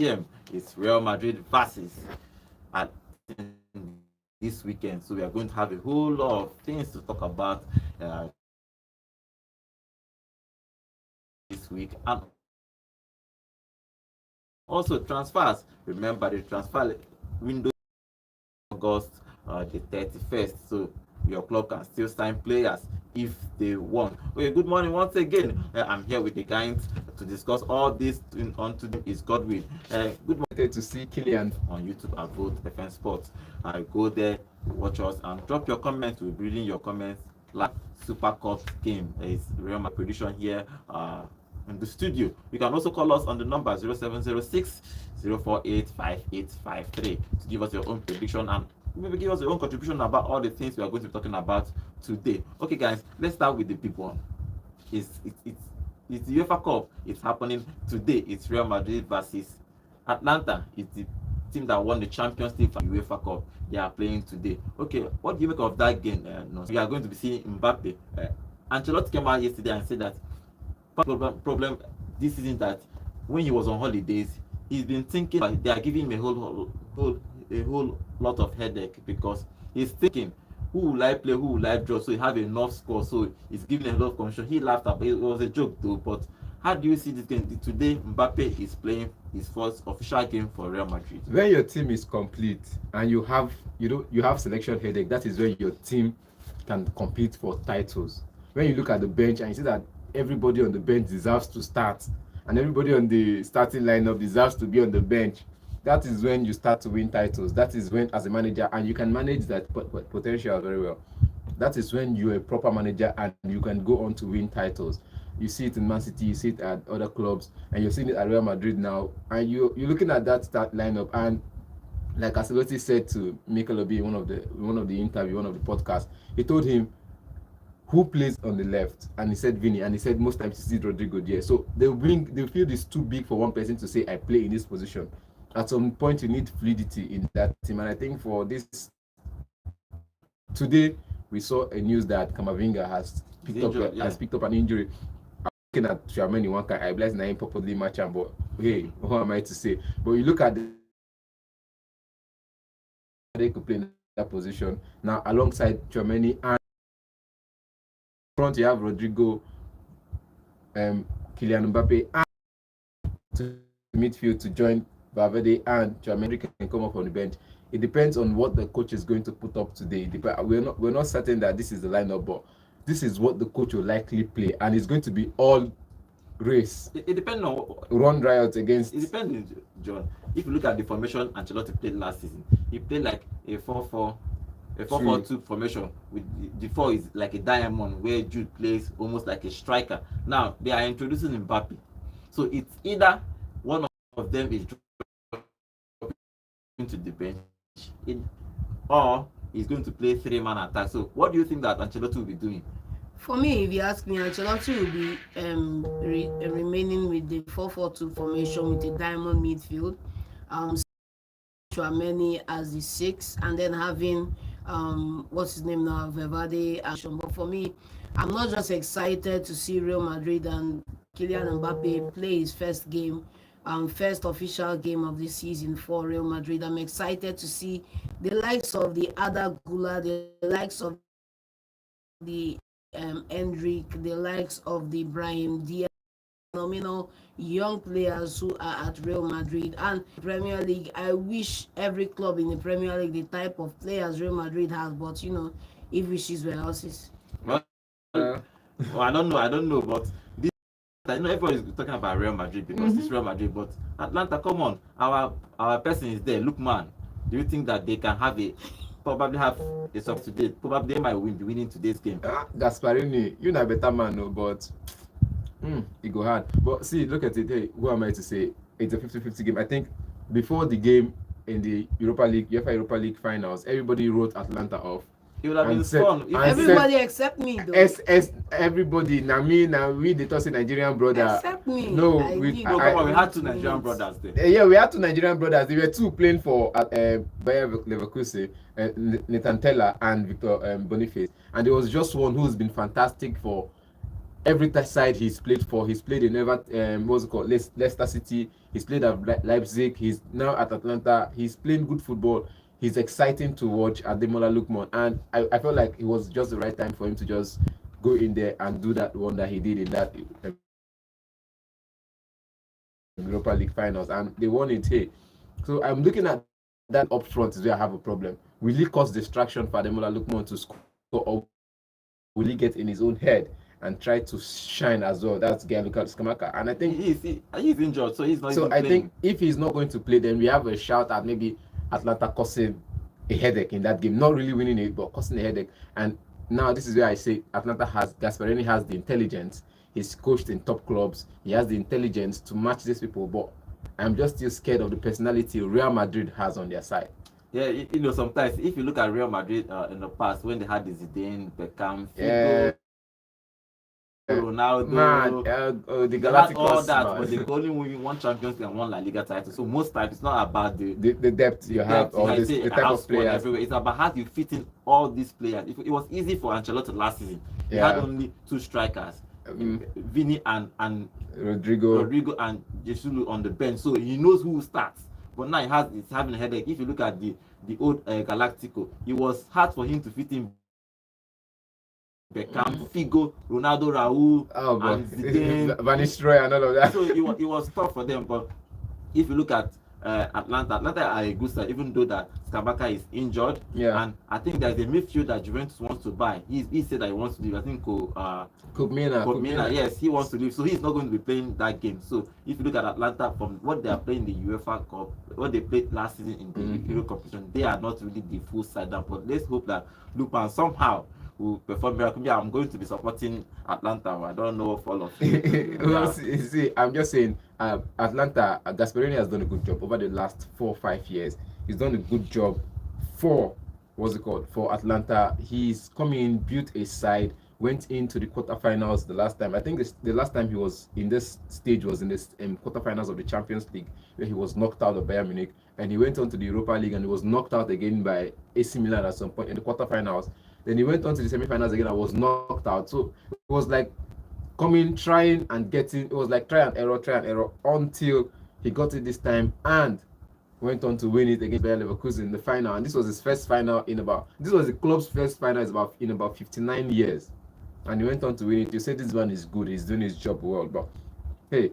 p.m. It's Real Madrid versus at this weekend. So we are going to have a whole lot of things to talk about this week, and also transfers. Remember the transfer window August the 31st. So your club can still sign players if they want. Okay, good morning once again. I'm here with the guys to discuss all this. On today is Godwin. Good morning. To see Kylian On YouTube at Vote Defense Sports. Go there, watch us, and drop your comments. We'll be reading your comments. Like Super Cup game is Real Madrid prediction here in the studio. You can also call us on the number 0706 048 5853 to give us your own prediction and maybe give us your own contribution about all the things we are going to be talking about today. Okay, guys, let's start with the big one. It's the UEFA Cup. It's happening today. It's Real Madrid versus Atlanta. It's the team that won the Champions League for the UEFA Cup. They are playing today. Okay, what do you make of that game? No, we are going to be seeing Mbappe. Ancelotti came out yesterday and said that problem this season that when he was on holidays, he's been thinking that they are giving him a whole lot of headache because he's thinking, who will I play, who will I draw, so he have enough score, so he's giving a lot of confusion. He laughed about it. It was a joke though, but how do you see this game today? Mbappe is playing his first official game for Real Madrid. When your team is complete and you have selection headache, that is when your team can compete for titles. When you look at the bench and you see that everybody on the bench deserves to start and everybody on the starting lineup deserves to be on the bench, that is when you start to win titles. That is when, as a manager, and you can manage that potential very well, that is when you're a proper manager and you can go on to win titles. You see it in Man City, you see it at other clubs, and you're seeing it at Real Madrid now. And you're looking at that start lineup, and like Ancelotti said to Mikel Obi in one of the interview, one of the podcasts, he told him who plays on the left, and he said Vini, and he said most times he sees Rodrigo there. So they feel it's too big for one person to say I play in this position. At some point, you need fluidity in that team, and I think for this today we saw a news that Kamavinga has picked up an injury. I'm looking at Tchouaméni one kind. I bless name properly match, but hey, what am I to say? But you look at they could play in that position now alongside Tchouaméni, and front you have Rodrigo, Kylian Mbappe, and to midfield to join Valverde, and Tchouaméni can come up on the bench. It depends on what the coach is going to put up today. We're not certain that this is the lineup, but this is what the coach will likely play, and it's going to be all race. It depends on run riot against. It depends, John. If you look at the formation Ancelotti played last season, he played like a 4-4-2 formation with the 4 is like a diamond where Jude plays almost like a striker. Now they are introducing Mbappe, so it's either one of them is to the bench or he's going to play 3-man attack. So what do you think that Ancelotti will be doing? For me, if you ask me, Ancelotti will be remaining with the 4-4-2 formation with a diamond midfield, Tchouaméni as the 6, and then having what's his name now, Valverde. But for me, I'm not just excited to see Real Madrid and Kylian Mbappe play his first game, first official game of the season for Real Madrid. I'm excited to see the likes of the Ada Gula, the likes of the Endrick, the likes of the Brahim Diaz, phenomenal young players who are at Real Madrid and Premier League. I wish every club in the Premier League the type of players Real Madrid has, but if wishes were houses. Well, I don't know, but this, I know everybody is talking about Real Madrid because it's Real Madrid, but Atlanta, come on, our person is there. Look, man, do you think that they can probably have a substitute? Probably they might be winning today's game. Gasparini, you're not a better man, no, but it go hard. But see, look at it. Hey, who am I to say? It's a 50-50 game. I think before the game in the UEFA Europa League finals, everybody wrote Atlanta off. It would have been fun. Everybody except me, though. Everybody, we the tossing Nigerian brother. Except me. No, we had 2 Nigerian brothers there. Yeah, we had 2 Nigerian brothers. There were 2 playing for Bayer Leverkusen, Nathan Teller and Victor Boniface, and there was just one who's been fantastic for every side he's played for. He's played in what's it called, Leicester City. He's played at Leipzig. He's now at Atlanta. He's playing good football. He's exciting to watch, Ademola Lookman, and I felt like it was just the right time for him to just go in there and do that one that he did in that Europa League finals, and they won it. Hey, so I'm looking at that up front is where I have a problem. Will he cause distraction for Ademola Lookman to score, or will he get in his own head and try to shine as well? That's Gianluca Scamacca, and I think he's injured, so he's not. So even I playing. think if he's not going to play, then we have a shout at maybe Atlanta causing a headache in that game, not really winning it, but causing a headache. And now this is where I say Gasperini has the intelligence. He's coached in top clubs. He has the intelligence to match these people, but I'm just still scared of the personality Real Madrid has on their side. Yeah, sometimes if you look at Real Madrid in the past, when they had the Zidane, Beckham, Figo, Yeah. Ronaldo, Man, the they had all Galacticos, that, man. but they only win one Champions League and one La Liga title. So most times it's not about the depth you have, or the type of players. everywhere. It's about how you fit in all these players. It was easy for Ancelotti last season. He had only two strikers, Vini and Rodrigo and Jesus on the bench, so he knows who starts. But now he's having a headache. If you look at the old Galactico, it was hard for him to fit in Beckham, Figo, Ronaldo, Raul, and Zidane, Van Nistelrooy and all of that. So it was tough for them. But if you look at Atlanta are a good side, even though that Scamacca is injured. Yeah. And I think there's a midfield that Juventus wants to buy. He said that he wants to leave. I think Koopmeiners. Yes, he wants to leave. So he's not going to be playing that game. So if you look at Atlanta, from what they are playing the UEFA Cup, what they played last season in the Euro competition, they are not really the full side up. But let's hope that Lupin somehow will perform miracle. Yeah, I'm going to be supporting Atlanta. I don't know if all of you. Well, see, I'm just saying, Atlanta, Gasperini has done a good job over the last 4 or 5 years. He's done a good job for Atlanta. He's come in, built a side, went into the quarterfinals the last time. I think the last time he was in this stage was in this quarterfinals of the Champions League, where he was knocked out of Bayern Munich, and he went on to the Europa League and he was knocked out again by AC Milan at some point in the quarterfinals. Then he went on to the semifinals again and was knocked out. So it was like coming, trying and getting. It was like try and error until he got it this time and went on to win it against Bayer Leverkusen in the final. And this was his first final this was the club's first final in about 59 years. And he went on to win it. You say this man is good, he's doing his job well, but hey.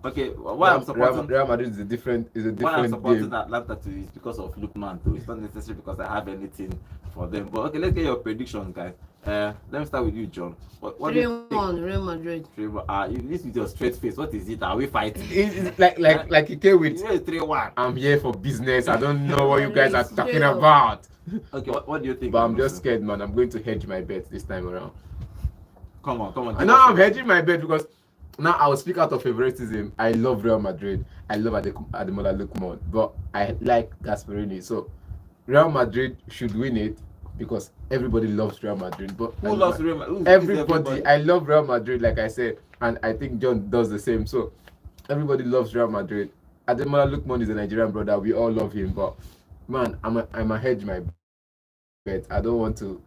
Okay, why I'm supporting Real Madrid is a different why I'm supporting game. Atlanta too is because of Lookman too. It's not necessarily because I have anything for them. But okay, let's get your predictions, guys. Let me start with you, John. What do you think? 3-1 Real Madrid. This with your straight face. What is it? Are we fighting? It's like you came with 3-1. I'm here for business. I don't know what you guys are talking about. Okay, what do you think? But I'm just scared, man. I'm going to hedge my bet this time around. Come on. And now I'm hedging my bet because now I will speak out of favoritism. I love Real Madrid. I love Ademola Lookman, but I like Gasperini. So Real Madrid should win it because everybody loves Real Madrid. But who loves Real Madrid? Everybody. I love Real Madrid, like I said, and I think John does the same. So everybody loves Real Madrid. Ademola Lookman is a Nigerian brother. We all love him, but man, I'm a hedge my bet. I don't want to.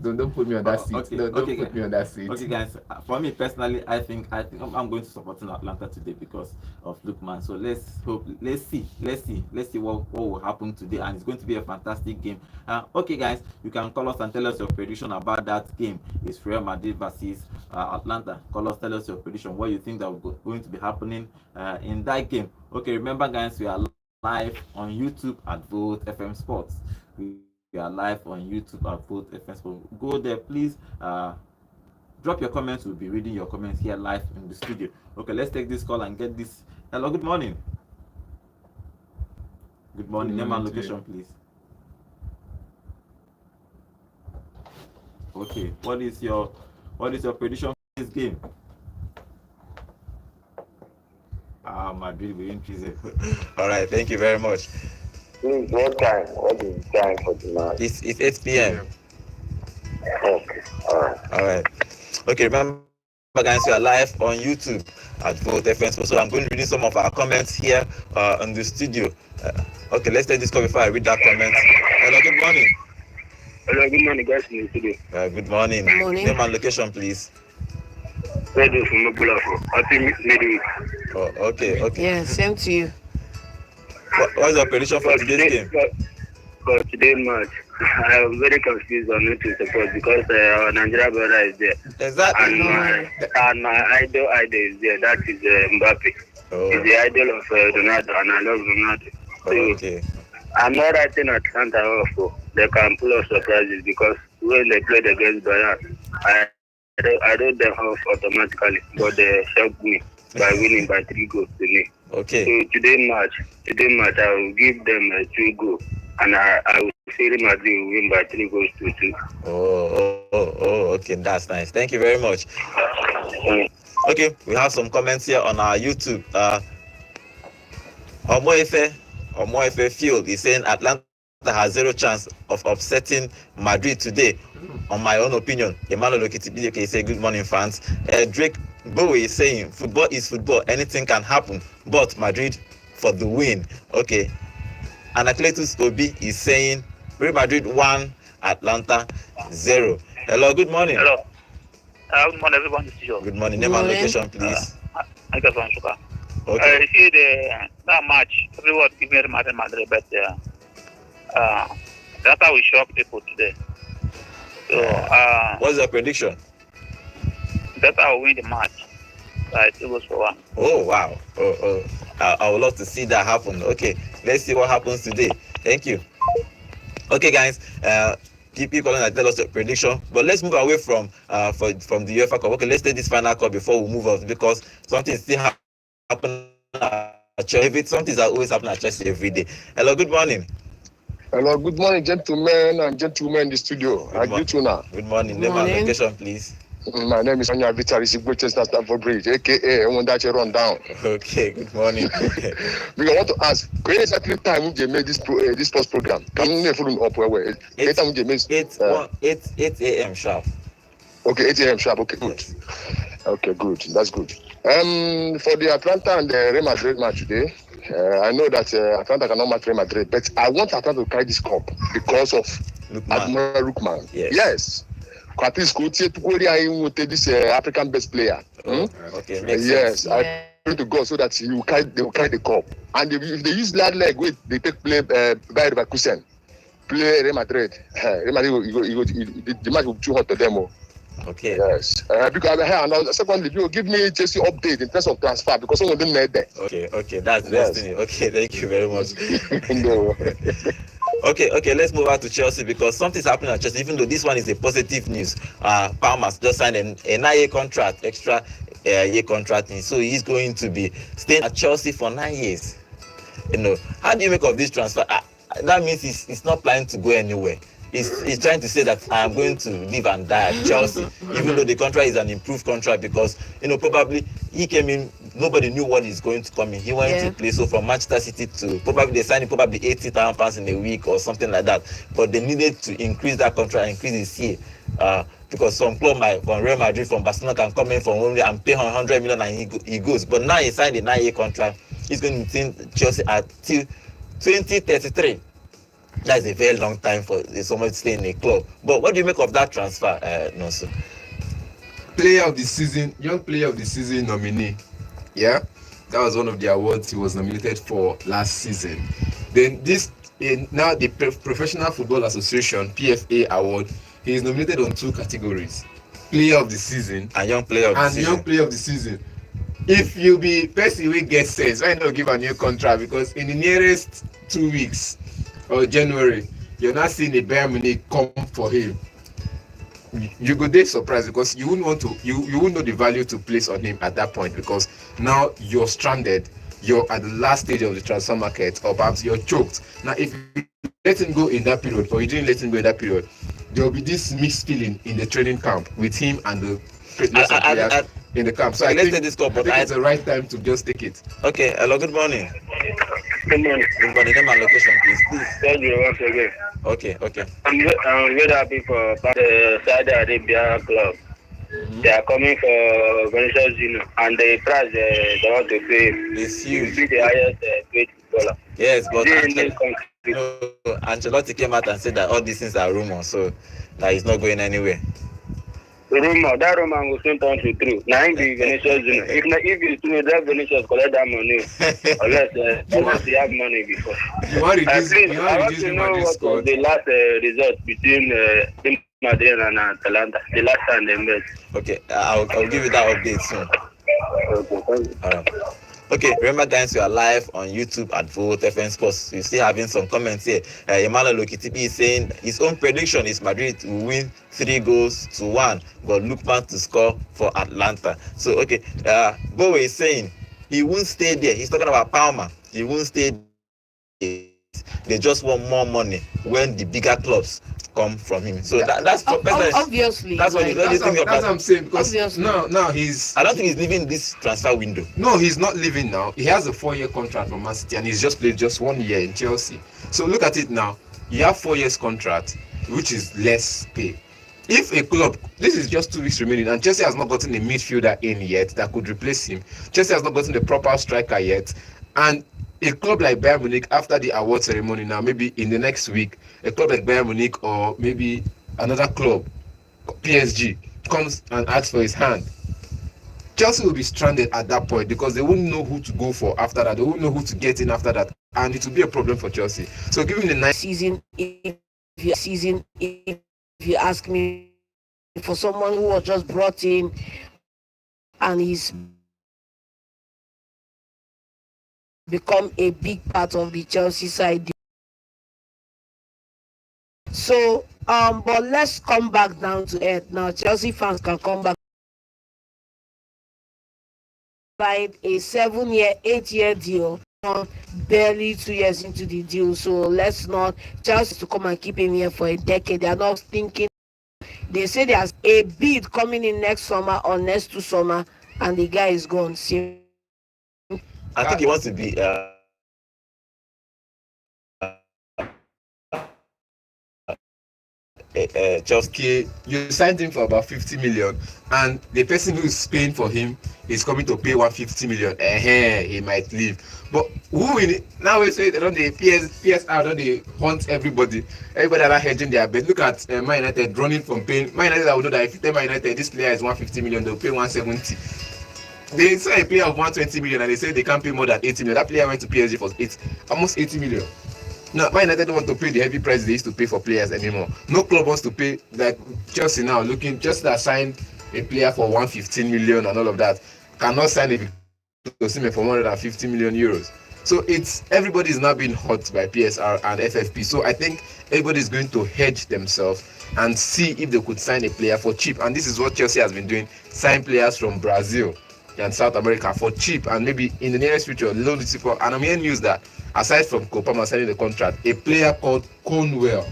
Don't put me on that seat. Don't put me on that seat. Okay, guys. For me personally, I think I'm going to support Atlanta today because of Lookman. So let's see what will happen today, and it's going to be a fantastic game. Okay, guys, you can call us and tell us your prediction about that game. It's Real Madrid versus Atlanta. Call us, tell us your prediction. What you think that will going to be happening in that game. Okay, remember, guys, we are live on YouTube at Vote FM Sports. We are live on YouTube at Vote FM Sports. Go there, please. Drop your comments. We'll be reading your comments here live in the studio. Okay, let's take this call and get this. Hello, good morning. Good morning. Name and location, please. Okay, what is your prediction for this game? Madrid will increase. All right, thank you very much. What time? What is the time for the match? It's 8 p.m. Okay, All right. Okay, remember, guys, we are live on YouTube at Vote FM. So I'm going to read some of our comments here in the studio. Okay, let's take this call before I read that comment. Hello, good morning. Hello, good morning, guys in the studio. Good morning. Good morning. Name and location, please. Ready for my bullet. Happy midweek. Oh, okay. Yeah, same to you. What's your prediction for today's game? For today's match, I am very confused on who to support because our Nigeria brother is there. Exactly. And my idol is there. That is Mbappe. Oh. He's the idol of Ronaldo, and I love Ronaldo. So Okay. I'm not writing Atlanta off. They can pull off surprises because when they played against Bayern, I wrote them off automatically, but they helped me by winning by 3 goals to me. Okay. So today's match, I will give them a 2 goal, and I will say Real Madrid will win by 3 goals to 2. Oh, okay, that's nice. Thank you very much. Okay, we have some comments here on our YouTube. Omoefe Field is saying Atlanta has 0 chance of upsetting Madrid today. On my own opinion, Emmanuel Okitibideke is saying good morning, fans. Drake Bowie is saying football is football, anything can happen, but Madrid for the win. Okay. Anacletus Obi is saying Real Madrid 1, Atlanta 0. Hello, good morning. Hello. Good morning, everyone. Good morning. Name and location, please. I got one sugar. Okay. I see that match. Everyone give me Madrid, but that's how we shock people today. So What's your prediction? that's how we win the match. Right, it was for 1. Oh wow. I would love to see that happen. Okay, let's see what happens today. Thank you. Okay, guys. Keep calling and tell us your prediction. But let's move away from the UEFA Cup. Okay, let's take this final call before we move on because something still happens at Chelsea. Something that always happens at Chelsea every day. Hello, good morning. Hello, good morning, gentlemen and gentlemen in the studio. Good morning. Name and location, please. My name is Anya Vitaris, British Stanford Bridge, aka Wondache Rundown. Okay, good morning. Because I want to ask, when exactly time they made this first program? Can you follow up where? 8 a.m. sharp. Okay, 8 a.m. sharp. Okay, good. Okay, good. That's good. For the Atlanta and the Real Madrid match today, I know that Atlanta cannot match Real Madrid, but I want Atlanta to carry this cup because of Admiral Lookman. Yes. At least this African best player. Okay, makes yes, sense. I pray to God so that they will carry the cup. And if they use that leg, they take play by Leverkusen, play Real Madrid. Real Madrid, the match will be too hot to them. Okay. Yes. Because secondly, you give me Chelsea update in terms of transfer because someone didn't know that. Okay, that's destiny. Okay, thank you very much. No. Okay, let's move on to Chelsea because something's happening at Chelsea, even though this one is a positive news. Palmer's just signed a 9-year contract, extra year contract, so he's going to be staying at Chelsea for 9 years. How do you make of this transfer? That means he's not planning to go anywhere. He's trying to say that I'm going to live and die at Chelsea, even though the contract is an improved contract because, probably he came in, nobody knew what he's going to come in. He wanted to play, so from Manchester City to probably they signed him probably £80,000 in a week or something like that. But they needed to increase that contract, increase his year. Because some club from Real Madrid, from Barcelona can come in from only and pay 100 million and he goes. But now he signed a 9-year contract. He's going to be in Chelsea until 2033. That's a very long time for someone to stay in a club. But what do you make of that transfer, Nonso? Player of the season, young player of the season nominee. Yeah, that was one of the awards he was nominated for last season. Then now the Professional Football Association (PFA) award, he is nominated on 2 categories: player of the season and young player of the season. If you be person wey get sense, why not give a new contract? Because in the nearest 2 weeks or January, you're not seeing the Bayern Munich come for him. You go there surprised because you wouldn't want to, you wouldn't know the value to place on him at that point because now you're stranded, you're at the last stage of the transfer market, or perhaps you're choked. Now, if you let him go in that period, or you didn't let him go in that period, there will be this mixed feeling in the training camp with him and the players in the camp. So I think it's the right time to just take it. Okay, hello, good morning. Good morning. Good morning. Name and location, please. Thank you once again. Okay. I'm very happy for the Saudi Arabia club. They are coming for Vinicius Junior, and the price they want to pay is huge. Will be the highest paid footballer. Yes, but Ancelotti came out and said that all these things are rumors, so that he's not going anywhere. That Roman will soon turn to true. Now in the Vinicius Junior. If it's true, that Vinicius collect that money. Unless he have money before. You want to reduce? Please, You I want to want to reduce know Madrid what score? was the last result between Madrid and Atalanta. The last time they met. Okay, I'll give you that update soon. Okay, thank you. All right. Okay, remember guys, we are live on YouTube at Vote FM Sports. We're still having some comments here. Emmanuel Lokitipi is saying his own prediction is Madrid will win 3-1, but Lukman to score for Atlanta. So, okay, Bowe is saying he won't stay there. He's talking about Palma. He won't stay there. They just want more money when the bigger clubs come from him. So that's obviously. That's what That's what I'm saying. Because Obviously. now he's. I don't think he's leaving this transfer window. No, he's not leaving now. He has a 4-year contract from Man City, and he's just played just 1 year in Chelsea. So look at it now. You have 4 years contract, which is less pay. If a club, this is just 2 weeks remaining, and Chelsea has not gotten a midfielder in yet that could replace him. Chelsea has not gotten the proper striker yet, and a club like Bayern Munich, after the award ceremony now, maybe in the next week, a club like Bayern Munich or maybe another club, PSG, comes and asks for his hand. Chelsea will be stranded at that point because they won't know who to go for after that. They won't know who to get in after that, and it will be a problem for Chelsea. So, given the nice Season, if you ask me, for someone who was just brought in and he's become a big part of the Chelsea side. So, but let's come back down to earth now. Chelsea fans can come back. Signed a 7-year, 8-year deal, barely 2 years into the deal. So let's not Chelsea to come and keep him here for a decade. They are not thinking. They say there's a bid coming in next summer or next 2 summer, and the guy is gone. See. I think he wants to be Chelsea. Okay, you signed him for about 50 million, and the person who is paying for him is coming to pay 150 million. He might leave. But who will now we say they don't the PSR don't they hunt everybody? Everybody are hedging their bet. Look at Man United running from paying. Man United, I would know that if you tell Man United this player is 150 million, they'll pay 170. They saw a player of 120 million and they said they can't pay more than 80 million. That player went to PSG for almost 80 million. Now, Man United don't want to pay the heavy price they used to pay for players anymore. No club wants to pay, like Chelsea now, looking just that signed a player for 115 million and all of that, cannot sign a Osimhen for 150 million euros. So everybody is now being hurt by PSR and FFP. So I think everybody is going to hedge themselves and see if they could sign a player for cheap. And this is what Chelsea has been doing: sign players from Brazil and South America for cheap, and maybe in the nearest future loan it for. And I'm hearing news that aside from Kopama signing the contract, a player called Conwell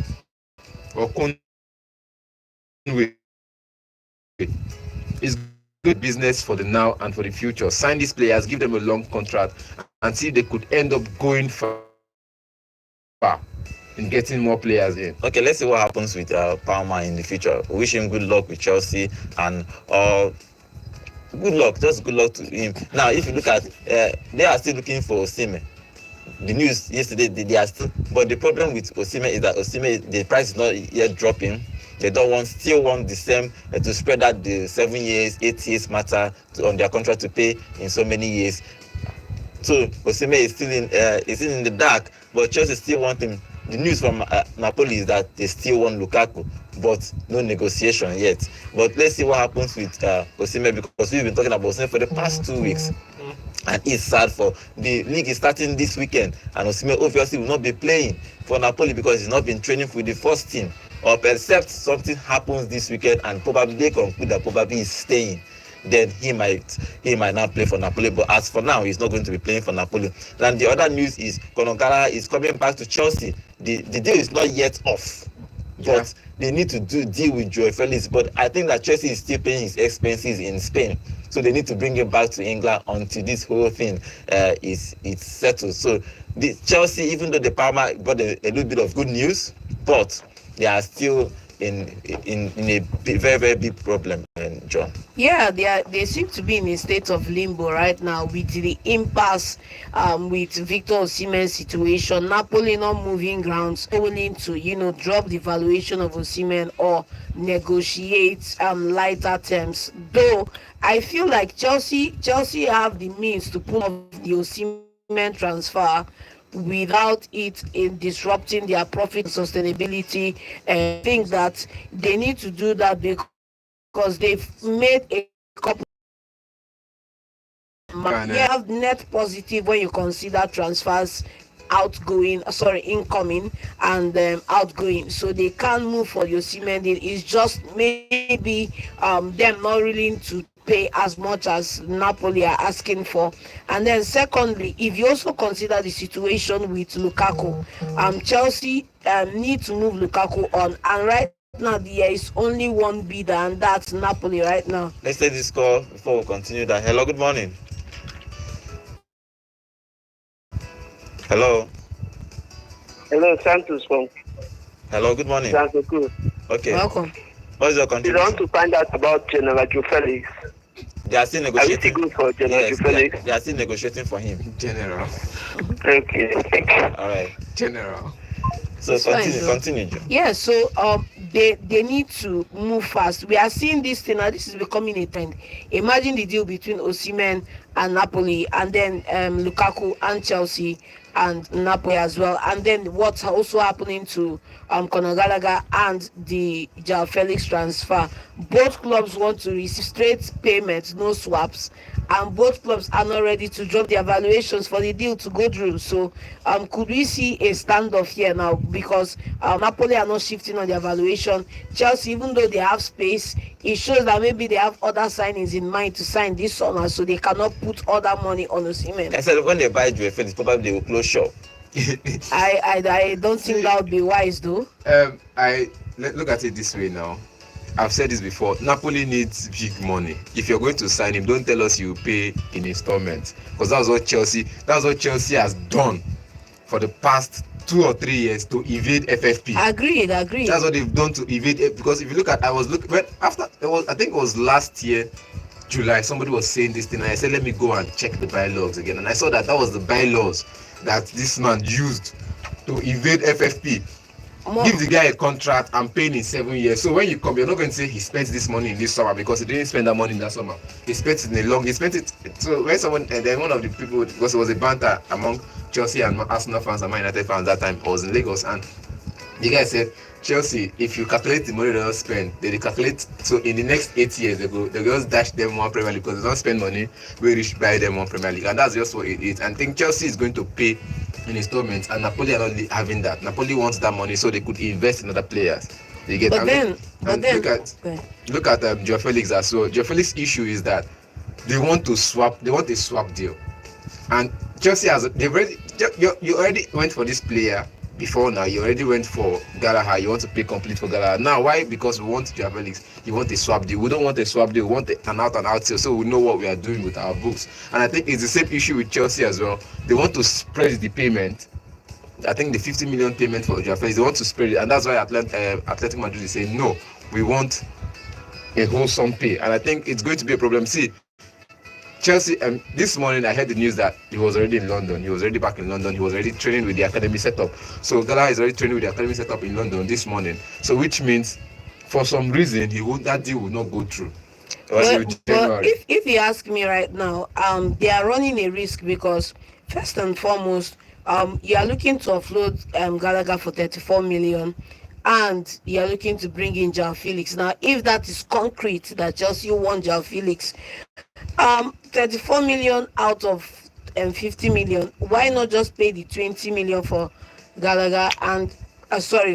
is good business for the now and for the future. Sign these players, give them a long contract, and see if they could end up going far in getting more players in. Okay, let's see what happens with Palmer in the future. We wish him good luck with Chelsea and good luck, just good luck to him. Now, if you look at, they are still looking for Osimhen. The news yesterday, they are still, but the problem with Osimhen is that Osimhen, the price is not yet dropping. They still want the same to spread out the 7 years, 8 years matter on their contract to pay in so many years. So Osimhen is still in the dark, but Chelsea still want him. The news from Napoli is that they still want Lukaku, but no negotiation yet. But let's see what happens with Osimhen, because we've been talking about Osimhen for the past 2 weeks. And it's sad for the league is starting this weekend, and Osimhen obviously will not be playing for Napoli because he's not been training with the first team. Or except something happens this weekend and probably they conclude that probably he's staying, then he might not play for Napoli. But as for now, he's not going to be playing for Napoli. And the other news is Conor Gallagher is coming back to Chelsea. The deal is not yet off, but they need to deal with Joao Felix. But I think that Chelsea is still paying his expenses in Spain, so they need to bring him back to England until this whole thing is settled. So the Chelsea, even though the Palmer got a little bit of good news, but they are still in a very, very big problem John? Yeah, they seem to be in a state of limbo right now with the impasse with Victor Osimhen's situation. Napoli not moving grounds, willing to drop the valuation of Osimhen or negotiate lighter terms. Though I feel like Chelsea have the means to pull off the Osimhen transfer without it in disrupting their profit sustainability, and think that they need to do that because they've made a couple. Ghana. You have net positive when you consider transfers incoming and outgoing, so they can't move for Osimhen deal. It's just maybe them not willing to pay as much as Napoli are asking for. And then secondly, if you also consider the situation with Lukaku, Chelsea need to move Lukaku on, and right now there is only one bidder, and that's Napoli right now. Let's take this call before we continue that. Hello, good morning. Hello. Hello, Santos from Hello, good morning. Santos. Okay. Welcome. What is your I want contribution? to find out about General Joe Felix. They are still Are we negotiating. still good for General Yes, Joe Felix? they are still negotiating for him. General. Okay, thank you. All right. General. So It's fine, though. continue, John. Yeah, so they need to move fast. We are seeing this thing now. This is becoming a trend. Imagine the deal between Osimhen and Napoli, and then Lukaku and Chelsea and Napoli as well, and then what's also happening to Conor Gallagher and the Joao Felix transfer. Both clubs want to receive straight payments, no swaps, and both clubs are not ready to drop their valuations for the deal to go through. So could we see a standoff here now, because Napoli are not shifting on their valuation? Chelsea, even though they have space, it shows that maybe they have other signings in mind to sign this summer, so they cannot put other money on Osimhen. I said when they buy Joe Felix, probably they will close shop. I don't think that would be wise though. Look at it this way now. I've said this before. Napoli needs big money. If you're going to sign him, don't tell us you pay in installments, because that's what Chelsea has done for the past 2 or 3 years to evade FFP. Agreed. That's what they've done to evade it. Because if you look at, I think it was last year, July, somebody was saying this thing, and I said, let me go and check the bylaws again. And I saw that was the bylaws that this man used to evade FFP. Give the guy a contract and pay in 7 years. So when you come, you're not going to say he spent this money in this summer, because he didn't spend that money in that summer. He spent it he spent it. So when someone, and then one of the people, because it was a banter among Chelsea and Arsenal fans and Man United fans that time, I was in Lagos, and the guy said, Chelsea, if you calculate the money they don't spend, they calculate, so in the next 8 years they just dash them one Premier League, because they don't spend money, we reach buy them one Premier League, and that's just what it is. And I think Chelsea is going to pay in installments, and Napoli are not having that. Napoli wants that money so they could invest in other players. They get. Look at Joao Felix as well. Joao Felix's issue is that they want a swap deal, and Chelsea you already went for this player before now. You already went for Gallagher. You want to pay complete for Gallagher now. Why? Because we want Joao Felix. You want a swap deal. We don't want a swap deal. We want an out and out sale, so we know what we are doing with our books. And I think it's the same issue with Chelsea as well. They want to spread the payment. I think the 50 million payment for Joao Felix, they want to spread it, and that's why Athletic Madrid is saying no. We want a wholesome pay, and I think it's going to be a problem. See, Chelsea, this morning I heard the news that he was already in London. He was already back in London. He was already training with the academy setup. So Gallagher is already training with the academy setup in London this morning. So which means, for some reason, that deal will not go through. But if you ask me right now, they are running a risk, because first and foremost, you are looking to offload Gallagher for 34 million, and you are looking to bring in Joao Felix. Now, if that is concrete that Chelsea want Joao Felix, 34 million out of 50 million, why not just pay the 20 million for Gallagher and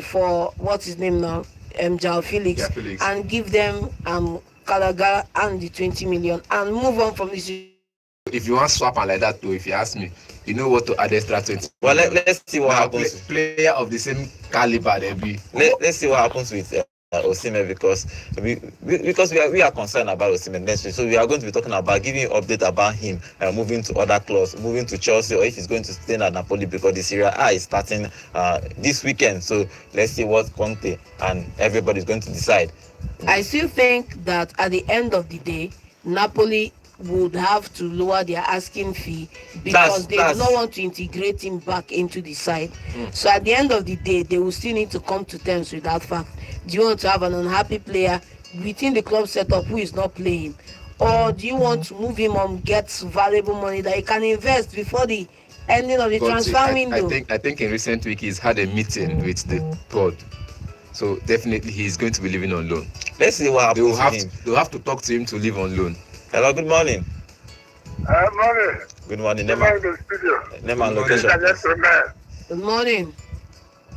for what's his name now, Joao Felix, and give them Gallagher and the 20 million and move on from this. If you want to swap and like that too, if you ask me, you know what to add extra 20. Well, let's see what happens. Player of the same caliber they be. Let's see what happens with Osimhen, because we are concerned about Osimhen next week. So we are going to be talking about giving you update about him moving to other clubs, moving to Chelsea, or if he's going to stay at Napoli, because the Serie A is starting this weekend. So let's see what Conte and everybody is going to decide. I still think that at the end of the day, Napoli would have to lower their asking fee because they do not want to integrate him back into the side. So at the end of the day, they will still need to come to terms with that fact. Do you want to have an unhappy player within the club setup who is not playing, or do you want to move him on, get valuable money that he can invest before the ending of the transfer window? I think in recent week he's had a meeting with the board. So definitely he's going to be living on loan. Let's see what happens. They'll have to talk to him to live on loan. Hello, good morning. Morning. Good morning. Name and location. Good morning.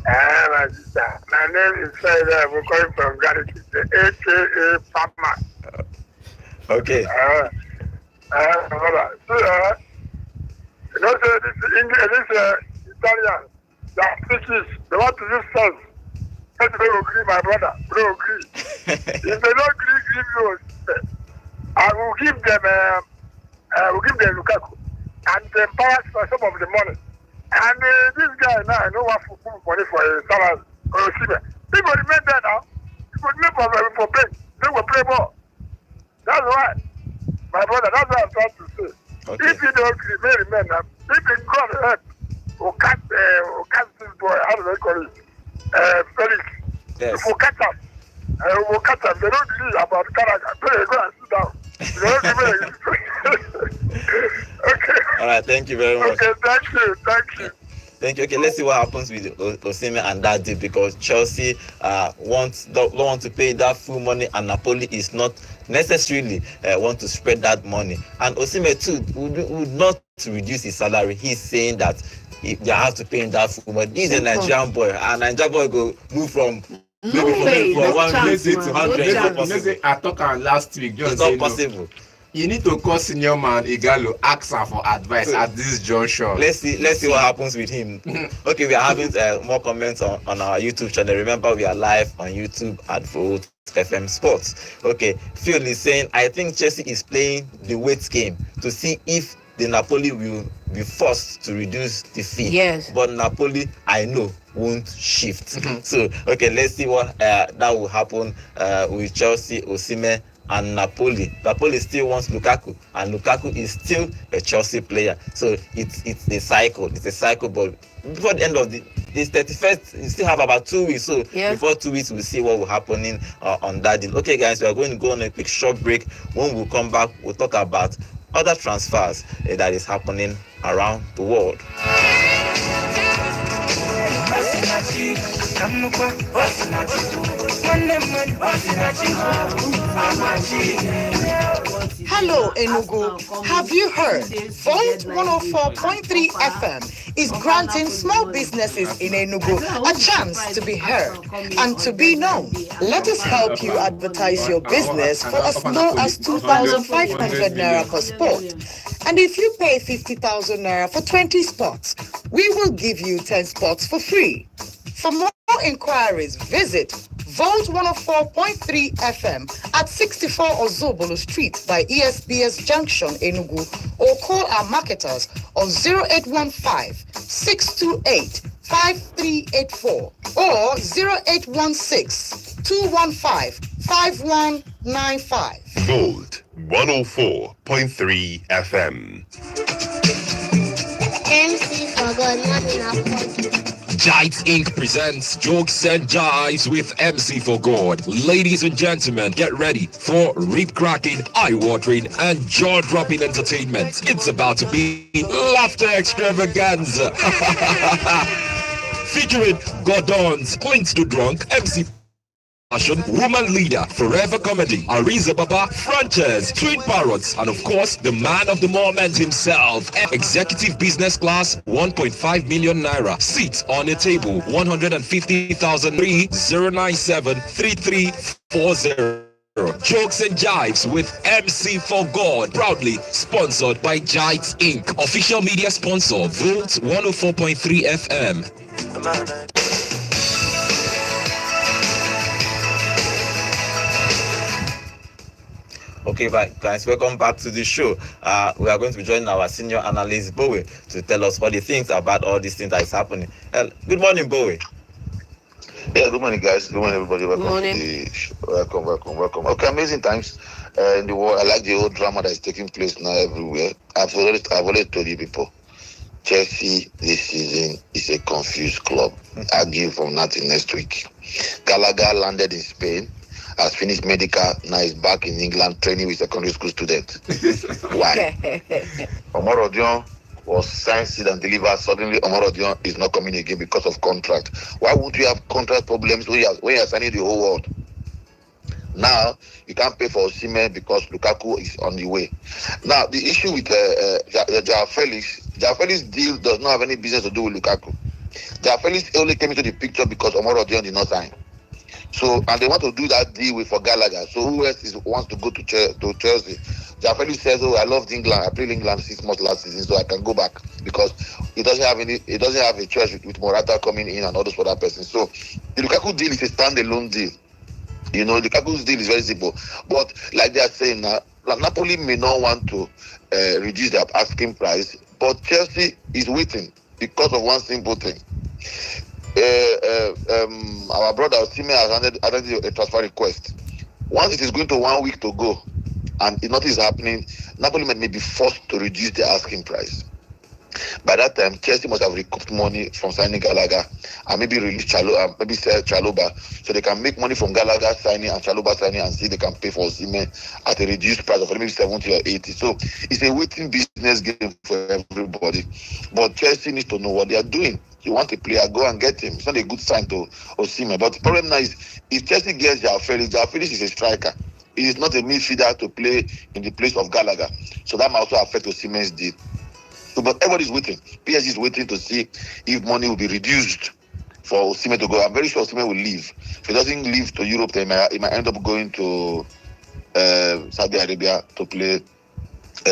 My sister. My name is Saida. We're calling from Gratitude, aka Papa. Okay. Brother. So, you know, this Italian, they want to use sense. They don't agree, my brother. They don't agree. If they don't agree, I will give them Lukaku and the powers for some of the money. And this guy now, I know what for money for a salary or a receiver. People remain there now. People remain for pay. They will play more. That's why, my brother, that's what I'm trying to say. Okay. If you don't remain now, if you God help, we'll catch this boy, how do they call it? Felix. Yes. We'll catch him. We'll catch him. They don't believe about Canada. They go and sit down. Okay. All right, thank you very much. Okay, thank you. Thank you. Okay, let's see what happens with Osimhen and that deal, because Chelsea don't want to pay that full money, and Napoli is not necessarily want to spread that money. And Osimhen too would not reduce his salary. He's saying that they have to pay him that full money. He's a Nigerian boy, and Nigerian boy go move from one visit to 100. I talked last week. It's not possible. You need to call senior man Igalo, ask her for advice at this juncture. Let's see what happens with him. Okay, we are having more comments on our YouTube channel. Remember, we are live on YouTube at Volt FM Sports. Okay, Phil is saying, I think Chelsea is playing the weight game to see if the Napoli will be forced to reduce the fee. Yes. But Napoli, I know, won't shift. So, okay, let's see what that will happen with Chelsea, Osimhen, and Napoli. Napoli still wants Lukaku, and Lukaku is still a Chelsea player. So it's a cycle. It's a cycle, but before the end of this 31st, you still have about 2 weeks. So before 2 weeks, we'll see what will happen on that deal. Okay, guys, we are going to go on a quick short break. When we come back, we'll talk about other transfers that is happening around the world. Hello, Enugu. Have you heard? Volt 104.3 FM is granting small businesses in Enugu a chance to be heard and to be known. Let us help you advertise your business for as low as 2,500 naira per spot. And if you pay 50,000 naira for 20 spots, we will give you 10 spots for free. For more inquiries, visit Volt 104.3 FM at 64 Ozobolo Street by ESBS Junction, Enugu, or call our marketers on 0815-628-5384 or 0816-215-5195. Volt 104.3 FM. MC for God, not enough. Jites Inc. presents Jokes and Jives with MC for God. Ladies and gentlemen, get ready for rib-cracking, eye-watering, and jaw-dropping entertainment. It's about to be laughter extravaganza. Featuring Gordon's Points to Drunk, MC Passion, Woman Leader, Forever Comedy, Ariza Baba, Frances, Twin Parrots, and of course, the man of the moment himself, Executive Business Class, 1.5 million naira. Seats on a table, 150,000. 097 3340. Jokes and Jives with MC for God, proudly sponsored by Jites Inc. Official media sponsor, Volt 104.3 FM. Okay, guys, welcome back to the show. We are going to be joining our senior analyst Bowie to tell us what he thinks about all these things that is happening. Good morning, Bowie. Yeah, good morning, guys. Good morning, everybody. Welcome morning. to the show. Welcome. Okay, amazing times in the world. I like the whole drama that is taking place now everywhere. I've already told you people. Chelsea this season is a confused club. I'll give from nothing next week. Gallagher landed in Spain, has finished medical, now he's back in England training with secondary school students. Why? Omar Odion was signed, sealed and delivered. Suddenly Omar Odion is not coming again because of contract. Why would you have contract problems when you are signing the whole world? Now you can't pay for Osimhen because Lukaku is on the way. Now the issue with Joao Felix deal does not have any business to do with Lukaku. Joao Felix only came into the picture because Omar Odion did not sign. So, and they want to do that deal for Gallagher. So who else wants to go to Chelsea? Joao Felix says, "Oh, I loved England. I played England 6 months last season, so I can go back because he doesn't have a choice with Morata coming in and all those other persons." So the Lukaku deal is a standalone deal. You know, Lukaku's deal is very simple. But like they are saying now, Napoli may not want to reduce their asking price, but Chelsea is waiting because of one simple thing. Our brother Osimhen has handed a transfer request. Once it is going to 1 week to go and nothing is happening, Napoli may be forced to reduce their asking price. By that time, Chelsea must have recouped money from signing Gallagher and maybe release maybe sell Chalobah, so they can make money from Gallagher signing and Chalobah signing and see they can pay for Osimhen at a reduced price of maybe 70 or 80. So it's a waiting business game for everybody. But Chelsea needs to know what they are doing. You want a player, go and get him. It's not a good sign to Osimhen. But the problem now is if Chelsea gets Joao Felix is a striker. He is not a midfielder to play in the place of Gallagher. So that might also affect Osimhen's deal. So, but everybody's waiting. PSG is waiting to see if money will be reduced for Osimhen to go. I'm very sure Osimhen will leave. If he doesn't leave to Europe, then he might end up going to Saudi Arabia to play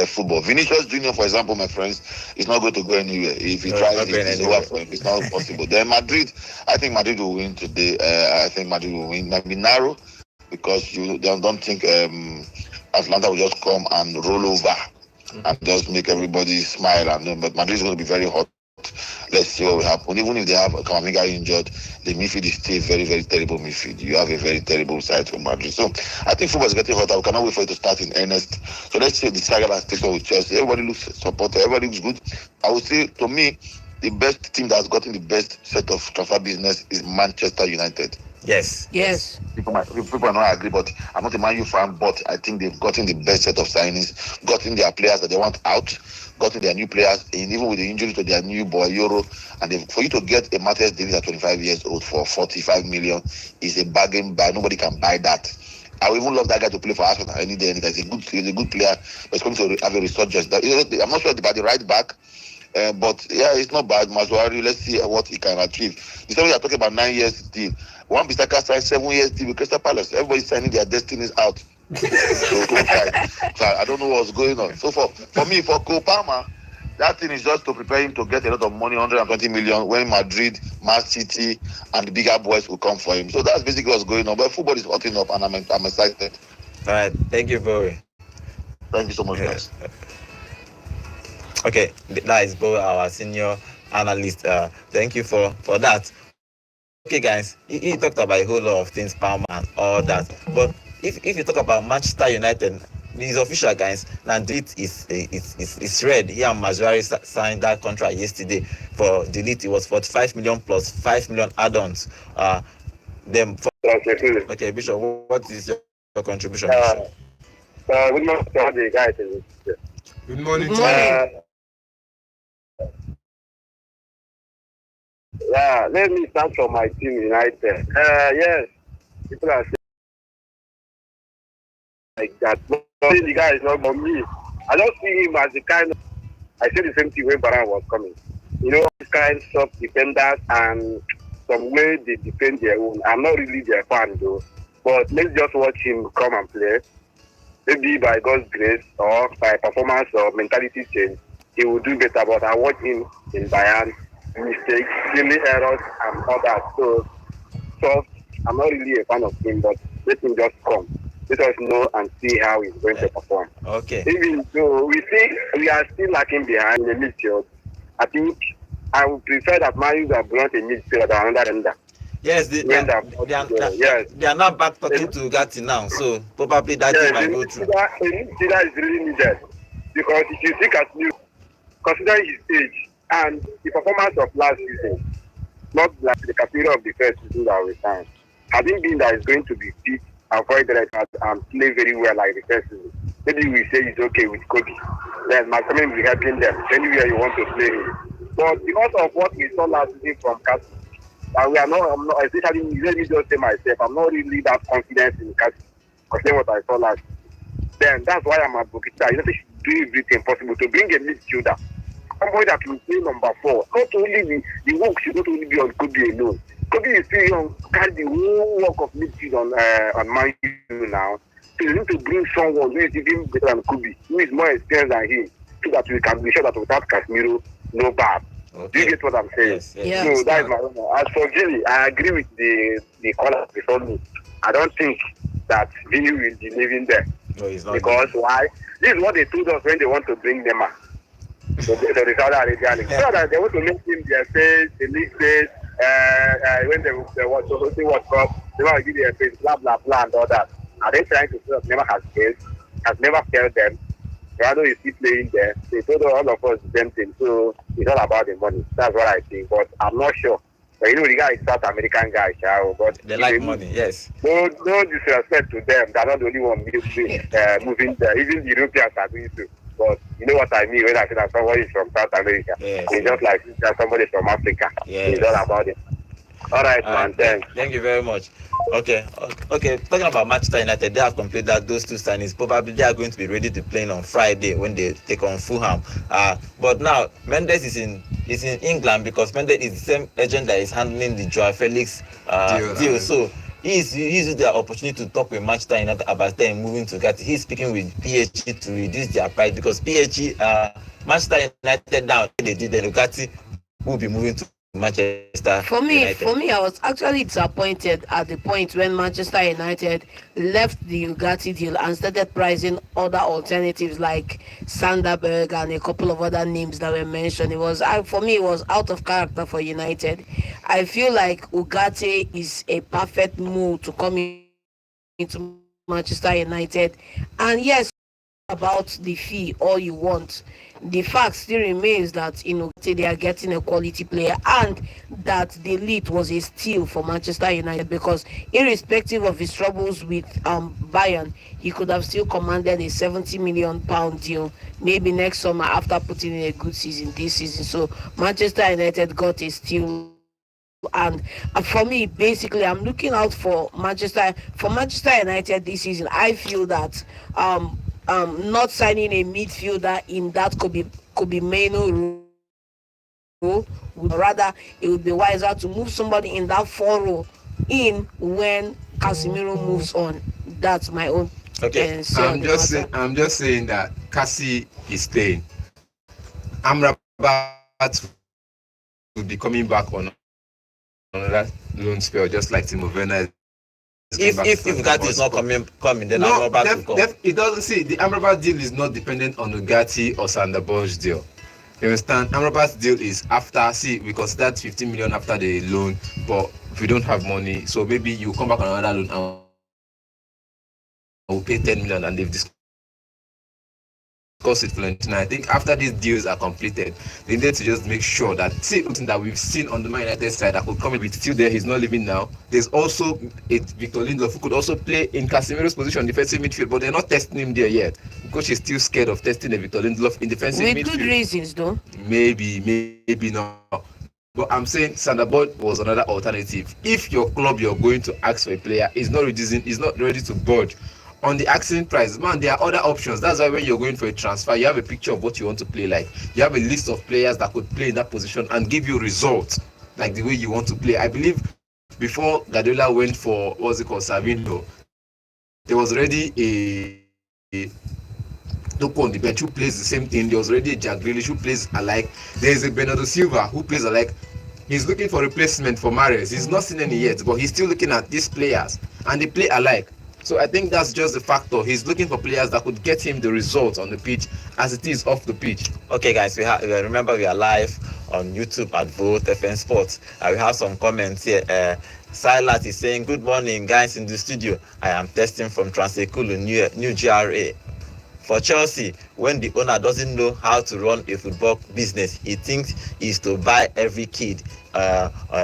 football. Vinicius Junior, for example, my friends, is not going to go anywhere. If he tries, it's over for him. It's not possible. Then Madrid, I think Madrid will win today. I think Madrid will win. Might be narrow because you don't think Atlanta will just come and roll over and just make everybody smile. But Madrid is going to be very hot. Let's see what will happen. Even if they have Kamavinga injured, the midfield is still very, very terrible midfield. You have a very terrible side for Madrid. So I think football is getting hotter. We cannot wait for it to start in earnest. So let's see the saga that's taken with Chelsea. Everybody looks supported. Everybody looks good. I would say, to me, the best team that's gotten the best set of transfer business is Manchester United. Yes. People might not agree, but I'm not a Man U fan, but I think they've gotten the best set of signings, gotten their players that they want out, gotten their new players in, even with the injury to their new boy Euro. And for you to get a Matthias De Ligt at 25 years old for 45 million is a bargain buy. Nobody can buy that. I would even love that guy to play for Arsenal any day. He's a good player, but he's going to have a resurgence. I'm not sure about the right back. But yeah, it's not bad. Mazzuari, let's see what he can achieve. The same way are talking about 9 years deal. One Bissaka signed 7 years deal with Crystal Palace. Everybody's signing their destinies out. So I don't know what's going on. So for me, for Cole Palmer, that thing is just to prepare him to get a lot of money, 120 million, when Madrid, Man City, and the bigger boys will come for him. So that's basically what's going on. But football is hotting up, and I'm excited. All right, thank you, Bowie. Thank you so much, guys. Okay, that is Bowie, our senior analyst. Thank you for that. Okay, guys, he talked about a whole lot of things, Palmer and all that. But if you talk about Manchester United, these official, guys, now it's red. Here, Mazzuari signed that contract yesterday for De Ligt. It was 45 million plus 5 million add-ons. Okay, Bishop, what is your contribution? Good morning to all the guys. Good morning. Yeah, let me start from my team, United. Yes, people are saying like that. But the guy is not for me. I don't see him as the kind of. I said the same thing when Baran was coming. You know, this kind of defenders and some way they defend their own. I'm not really their fan though. But let's just watch him come and play. Maybe by God's grace or by performance or mentality change, he will do better. But I watch him in Bayern. Mistakes, silly errors, and all that. So I'm not really a fan of him, but let him just come. let us know and see how he's going to perform. Okay. Even though we are still lacking behind in the midfield, I think I would prefer that Man U that brought a midfield than another render. Yes, they are now back talking to Ugarte now, so probably that might go through. A midfielder is really needed because if you think at new, considering his age and the performance of last season, not like the Casemiro of the first season that we signed, having been that is going to be fit, avoid the red card and play very well like the first season. Maybe we say it's okay with Kobe. Then Maximilian will be helping them anywhere you want to play him. But because of what we saw last season from Casemiro, I'm not, especially let me just say myself, I'm not really that confident in Casemiro considering what I saw last season. Then that's why I'm advocating that United should do everything possible to bring a midfielder, somebody that will play number 4. Not only the work should not only be on Kobe alone. Kobe is still young, carry the whole work of midfield on Man U now. So you need to bring someone who is even better than Kobe, who is more experienced than him, so that we can be sure that without Casemiro, no bad. Okay. Do you get what I'm saying? Yes. So that is my own. As for Gilly, I agree with the caller before me. I don't think that Gilly will be living there. No, he's not. Because why? This is what they told us when they want to bring Neymar. So the Saudi Arabian League. So that they want to make him their face, the league face, when they want to host the World Cup, they want to give their face, blah, blah, blah, and all that. Are they trying to say that Neymar has failed? Has never failed them. Ronaldo is still playing there. They told all of us the same thing. So it's all about the money. That's what I think. But I'm not sure. But you know, the guy is South American guy, but they like money, yes. No disrespect to them. They're not the only one moving there. Even the Europeans are doing so. But you know what I mean when I say that somebody is from South America. Yes. It's just like somebody from Africa. Yes. It's all about it. All right, man. Thanks. Thank you very much. Okay. Talking about Manchester United, they have completed that those two signings. Probably they are going to be ready to play on Friday when they take on Fulham. But now Mendes is in England because Mendes is the same agent that is handling the Joao Felix deal. So he's using the opportunity to talk with Manchester United about them moving to Ugarte. He's speaking with PSG to reduce their price because PSG, Manchester United now they did, then Ugarte will be moving to Manchester United. For me, I was actually disappointed at the point when Manchester United left the Ugarte deal and started pricing other alternatives like Sanderberg and a couple of other names that were mentioned. For me, it was out of character for United. I feel like Ugarte is a perfect move to come into Manchester United. And yes, about the fee all you want, the fact still remains that they are getting a quality player, and that the lead was a steal for Manchester United because irrespective of his troubles with Bayern, he could have still commanded a £70 million deal maybe next summer after putting in a good season this season. So Manchester United got a steal. And for me, basically, I'm looking out for Manchester United this season. I feel that not signing a midfielder in that Kobe Mainoo role, rather it would be wiser to move somebody in that 4 role in when Casemiro moves on. That's my own. Okay. I'm just saying that Cassie is staying. Amrabat will be coming back on another loan spell, just like Timo Werner. If Ugarte is not coming, then Amrabat will come. It doesn't see the Amrabat deal is not dependent on Ugarte or Sanderberg's deal. You understand? Amrabat's deal is after. We considered 15 million after the loan, but if we don't have money, so maybe you come back on another loan and we'll pay 10 million, and they've discussed it for Florentina. I think after these deals are completed, they need to just make sure that something that we've seen on the Man United side that could come in with still there. He's not leaving now. There's also Victor Lindelof who could also play in Casemiro's position, defensive midfield, but they're not testing him there yet because he's still scared of testing a Victor Lindelof in defensive midfield. With good reasons, though. Maybe not. But I'm saying Sanderberg was another alternative. If your club you're going to ask for a player is not ready to budge on the asking price, man, there are other options. That's why when you're going for a transfer, you have a picture of what you want to play like. You have a list of players that could play in that position and give you results like the way you want to play. I believe before Guardiola went for Savino, there was already a Doku on the bench who plays the same thing. There was already a Jack Grealish who plays alike. There is a Bernardo Silva who plays alike. He's looking for replacement for Mahrez. He's not seen any yet, but he's still looking at these players and they play alike. So I think that's just the factor. He's looking for players that could get him the results on the pitch as it is off the pitch. Okay, guys, remember we are live on YouTube at Vote FM Sports. We have some comments here. Silas is saying, "Good morning, guys in the studio. I am testing from Transekulu, New GRA. For Chelsea, when the owner doesn't know how to run a football business, he thinks is to buy every kid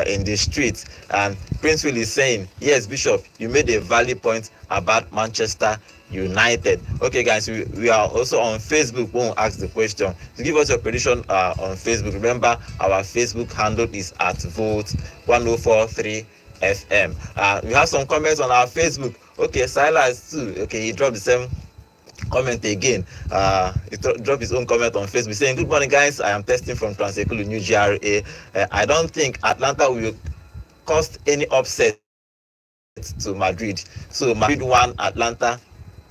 in the streets." And Prince Will is saying, "Yes, Bishop, you made a valid point about Manchester United." Okay, guys, we are also on Facebook. When we ask the question, to give us your prediction on Facebook, remember our Facebook handle is at Vote 1043 FM. We have some comments on our Facebook. Okay, Silas too. Okay, he dropped the same comment again. He dropped his own comment on Facebook saying, "Good morning, guys. I am testing from Transekulu, New GRA. I don't think Atlanta will cost any upset to Madrid. So Madrid 1, Atlanta.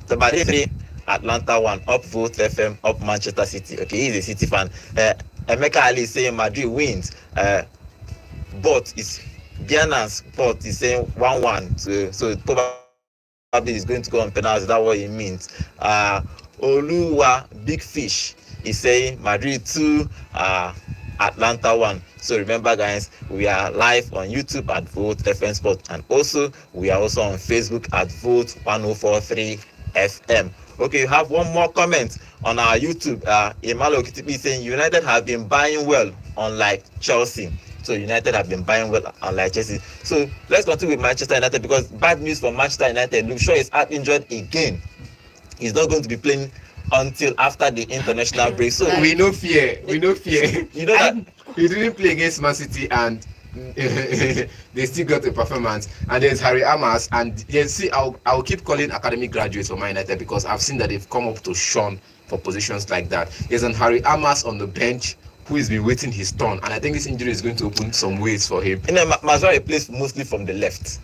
The Madrid 3, Atlanta 1. Up Vote FM, up Manchester City." Okay, he's a City fan. Emeka Ali is saying Madrid wins. But it's Bianans, but he's saying 1-1. So probably is going to go on penalty. That's what it means. Oluwa Big Fish is saying Madrid 2, Atlanta 1. So remember, guys, we are live on YouTube at Vote FM Sport, and also we are also on Facebook at Vote 1043 FM. Okay, you have one more comment on our YouTube. Emmanuel Kitipi saying United have been buying well, unlike Chelsea. So United have been buying well, unlike Chelsea. So let's continue with Manchester United, because bad news for Manchester United. Luke Shaw is out injured again. He's not going to be playing until after the international break. So we no fear. You know that he didn't play against Man City and they still got a performance. And there's Harry Amas, and yes, see, I'll keep calling academic graduates for Man United, because I've seen that they've come up to shun for positions like that. There's an Harry Amas on the bench who has been waiting his turn, and I think this injury is going to open some ways for him. You know, Mazraoui plays mostly from the left.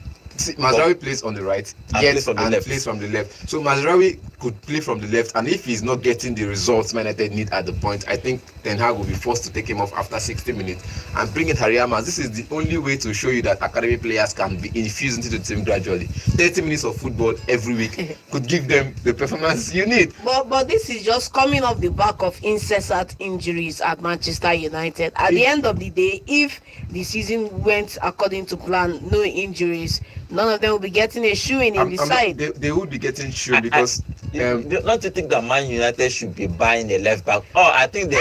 Mazraoui plays on the right, plays from the left. So Mazraoui could play from the left, and if he's not getting the results Man United need at the point, I think Ten Hag will be forced to take him off after 60 minutes and bring in Harry Amas. This is the only way to show you that academy players can be infused into the team gradually. 30 minutes of football every week could give them the performance you need. But this is just coming off the back of incessant injuries at Manchester United. At the end of the day, if the season went according to plan, no injuries, none of them will be getting a shoe-in the side. They would be getting shoe because... don't you think that Man United should be buying a left back? Oh, I think they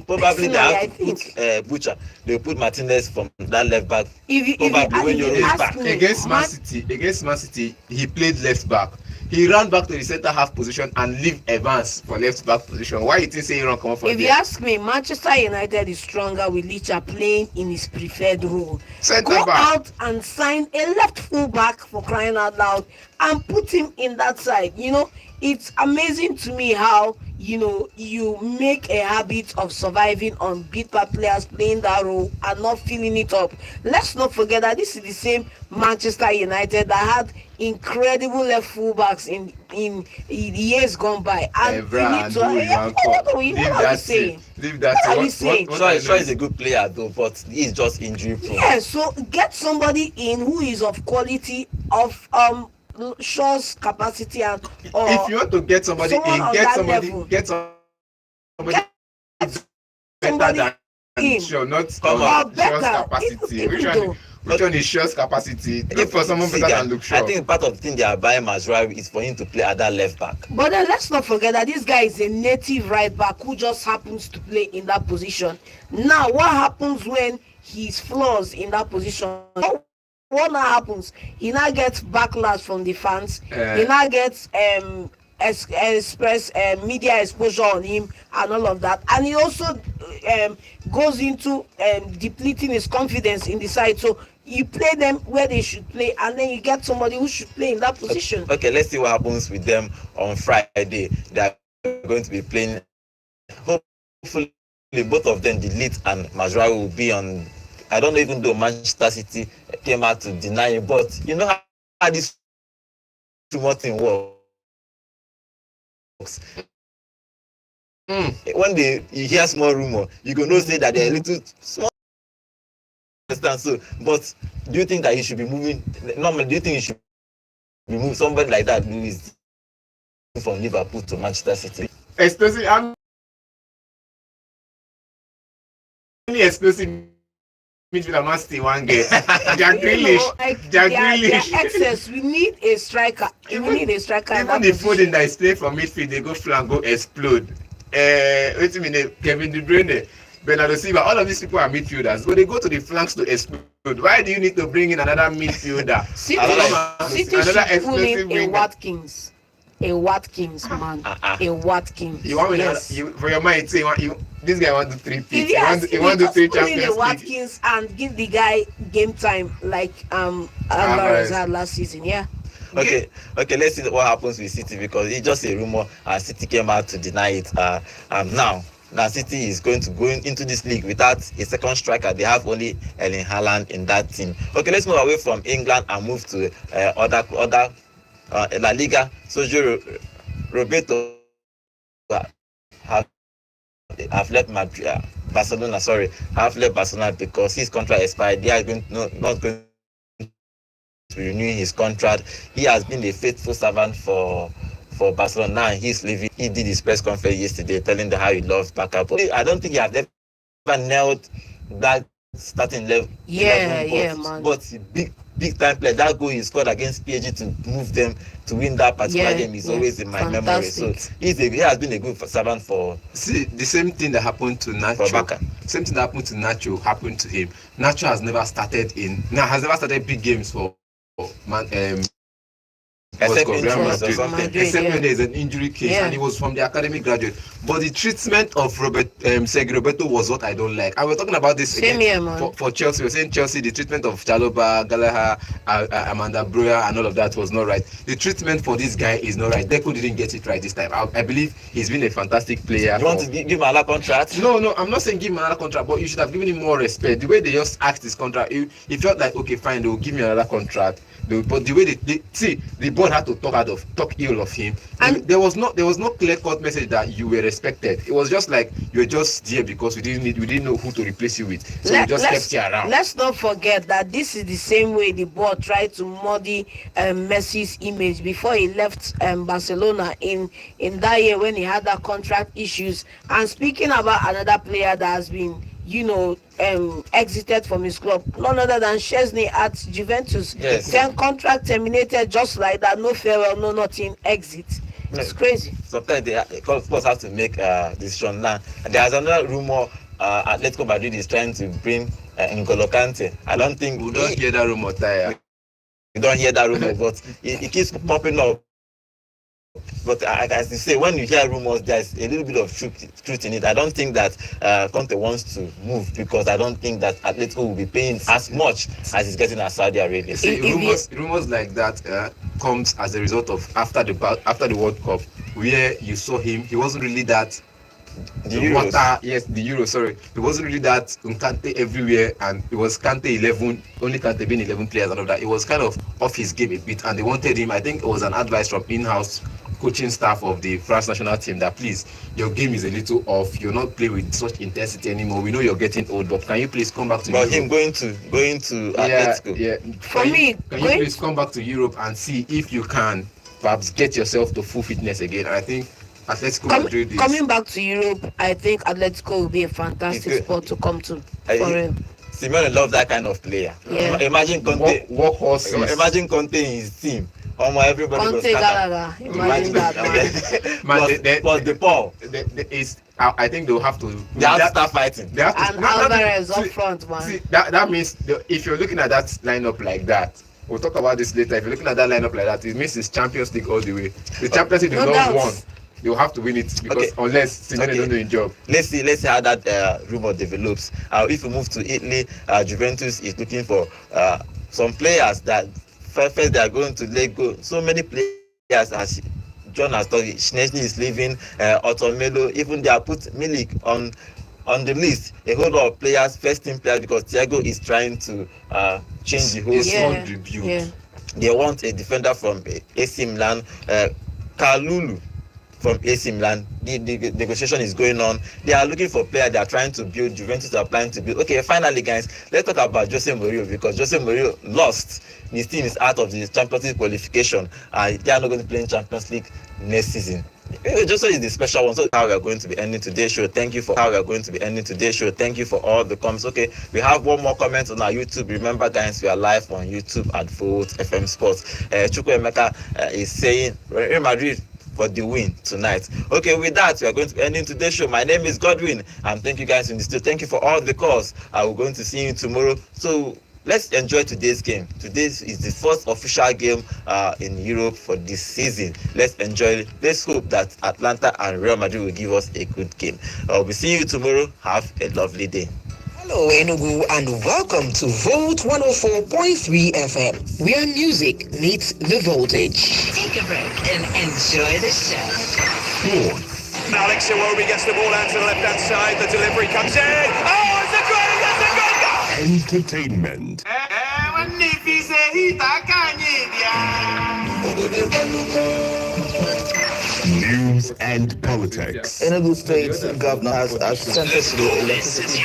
probably they have to put Butcher. They put Martinez from that left back. Against Man City, he played left back. He ran back to the centre half position and leave Evans for left back position. Why you think he run come from If you ask me, Manchester United is stronger with Licha playing in his preferred role. Go out and sign a left full back, for crying out loud, and put him in that side. You know, it's amazing to me how, you know, you make a habit of surviving on beat-by players playing that role and not filling it up. Let's not forget that this is the same Manchester United that had incredible left fullbacks in years gone by. And Leave that. Shaw is a good player though, but he's just injury prone. Yeah, so get somebody in who is of quality of Shaw's capacity, and if you want to get somebody in, get somebody better than Shaw, not Shaw's capacity. Which one is Shaw's capacity? Look for someone better than Luke Shaw. I think part of the thing they are buying Mazraoui is for him to play at that left back. But then let's not forget that this guy is a native right back who just happens to play in that position. Now, what happens when he's flaws in that position? What now happens? He now gets backlash from the fans. He now gets media exposure on him and all of that, and he also goes into depleting his confidence in the side. So you play them where they should play, and then you get somebody who should play in that position. Okay, let's see what happens with them on Friday. They are going to be playing. Hopefully both of them, the Leeds and Mazraoui, will be on. I don't even know Manchester City came out to deny it, but you know how this rumor thing works. When you hear small rumor, you can know say that they're a little small. Understand? So, but do you think that he should be moving? Normally, do you think he should remove somebody like that who is from Liverpool to Manchester City? Explosive. I'm only explosive midfielder Man City one get. Jack Grealish. Jack Grealish. Excess. We need a striker. We need a striker. Even the Foden that is playing from midfield, they go flank, go explode. Wait a minute, Kevin De Bruyne, Bernardo Silva, all of these people are midfielders, but they go to the flanks to explode. Why do you need to bring in another midfielder? City should pull in a Watkins. A Watkins, man. A Watkins. You want me for your mind, say this guy want to 3 picks. He want to 3 Champions League. Watkins and give the guy game time like Alvarez had last season. Yeah. Okay, let's see what happens with City, because it's just a rumor. City came out to deny it. Now City is going to go into this league without a second striker. They have only Erling Haaland in that team. Okay, let's move away from England and move to other La Liga. Sergio Roberto have left Barcelona. Have left Barcelona because his contract expired. They are not going to renew his contract. He has been a faithful servant for Barcelona. Now he's leaving. He did his press conference yesterday telling them how he loves Barca. But I don't think he has ever nailed that starting level. Man. But big time player. That goal he scored against PSG to move them to win that particular game is always in my memory. So he has been a good servant for. See, the same thing that happened to Nacho. Same thing that happened to Nacho happened to him. Nacho has never started big games for except when there's an injury case and he was from the academy graduate. But the treatment of Sergio Roberto was what I don't like. And we're talking about this again for Chelsea. We're saying Chelsea, the treatment of Chalobah, Gallagher, Amanda Breuer and all of that was not right. The treatment for this guy is not right. Deco didn't get it right this time. I believe he's been a fantastic player. You want to give him another contract? No, I'm not saying give him another contract, but you should have given him more respect. The way they just asked his contract, he felt like, okay, fine, they will give me another contract. But the way the board had to talk ill of him, and there was no clear-cut message that you were respected. It was just like you were just there because we didn't know who to replace you with, so we just kept you around. Let's not forget that this is the same way the board tried to muddy Messi's image before he left Barcelona in that year when he had that contract issues. And speaking about another player that has been exited from his club, none other than Szczesny at Juventus. Then contract terminated just like that, no farewell, no nothing, exit. It's crazy. Sometimes they of course have to make decision now. And there's another rumor Atletico Madrid is trying to bring N'Golo Kante. I don't think we don't hear that rumor, Taya. You don't hear that rumor, but it keeps popping up. But as you say, when you hear rumors, there's a little bit of truth in it. I don't think that Conte wants to move because I don't think that Atletico will be paying as much as he's getting at Saudi Arabia. See, rumors like that comes as a result of after the World Cup, where you saw him. He wasn't really that. The Euros. Sorry, it wasn't really that Kante everywhere, and it was Kante 11, only Kante being 11 players and all that. It was kind of off his game a bit, and they wanted him. I think it was an advice from in-house coaching staff of the France national team that please, your game is a little off. You're not playing with such intensity anymore. We know you're getting old, but can you please come back to Europe? Him going to Atletico. Yeah. Can you please come back to Europe and see if you can perhaps get yourself to full fitness again? And I think Atletico Madrid coming back to Europe, I think Atletico will be a fantastic spot to come to for him. Simeone loves that kind of player. Yeah. Imagine Conte. Workhorses. Imagine Conte in his team. Everybody Conte Gallagher. Imagine that, man. But the Paul is. I think they'll have to. They have to start fighting. They have to, and Alvarez up front, man. See, that means if you're looking at that lineup like that, we'll talk about this later. If you're looking at that lineup like that, it means it's Champions League all the way. The Champions League is not won. You'll have to win it because unless Simeone don't do his job. Let's see how that rumor develops. If we move to Italy, Juventus is looking for some players that first they are going to let go. So many players, as John has told you, Szczesny is leaving, Otomelo, even they have put Milik on the list. A whole lot of players, first team players, because Thiago is trying to change the whole rebuild. Yeah. They want a defender from AC Milan, Kalulu from AC Milan. the negotiation is going on. They are looking for players. They are trying to build. Juventus are planning to build. Okay, finally, guys, let's talk about Jose Mourinho, because Jose Mourinho lost. His team is out of the Champions League qualification. They are not going to play in Champions League next season. Jose is the special one. So how we are going to be ending today's show. Thank you for all the comments. Okay, we have one more comment on our YouTube. Remember, guys, we are live on YouTube at Volt FM Sports. Chukwuemeka is saying Real Madrid for the win tonight. Okay, with that, we are going to be ending today's show. My name is Godwin, and thank you guys in the studio. Thank you for all the calls. We're going to see you tomorrow. So let's enjoy today's game. Today is the first official game in Europe for this season. Let's enjoy it. Let's hope that Atlanta and Real Madrid will give us a good game. We'll see you tomorrow. Have a lovely day. Hello Enugu and welcome to Volt 104.3 FM, where music meets the voltage. Take a break and enjoy the show. Alex Iwobi gets the ball out to the left-hand side. The delivery comes in. Oh, it's a great Entertainment. News and politics. Enugu State Governor has sent us to the electricity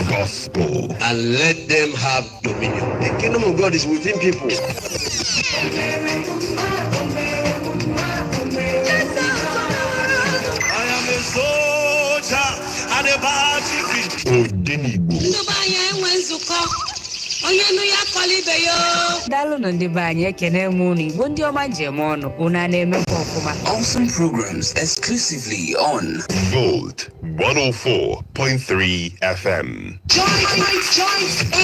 Gospel. And let them have dominion. The kingdom of God is within people. I am a soldier and a Odenibo. Awesome programs exclusively on Volt 104.3 FM. Join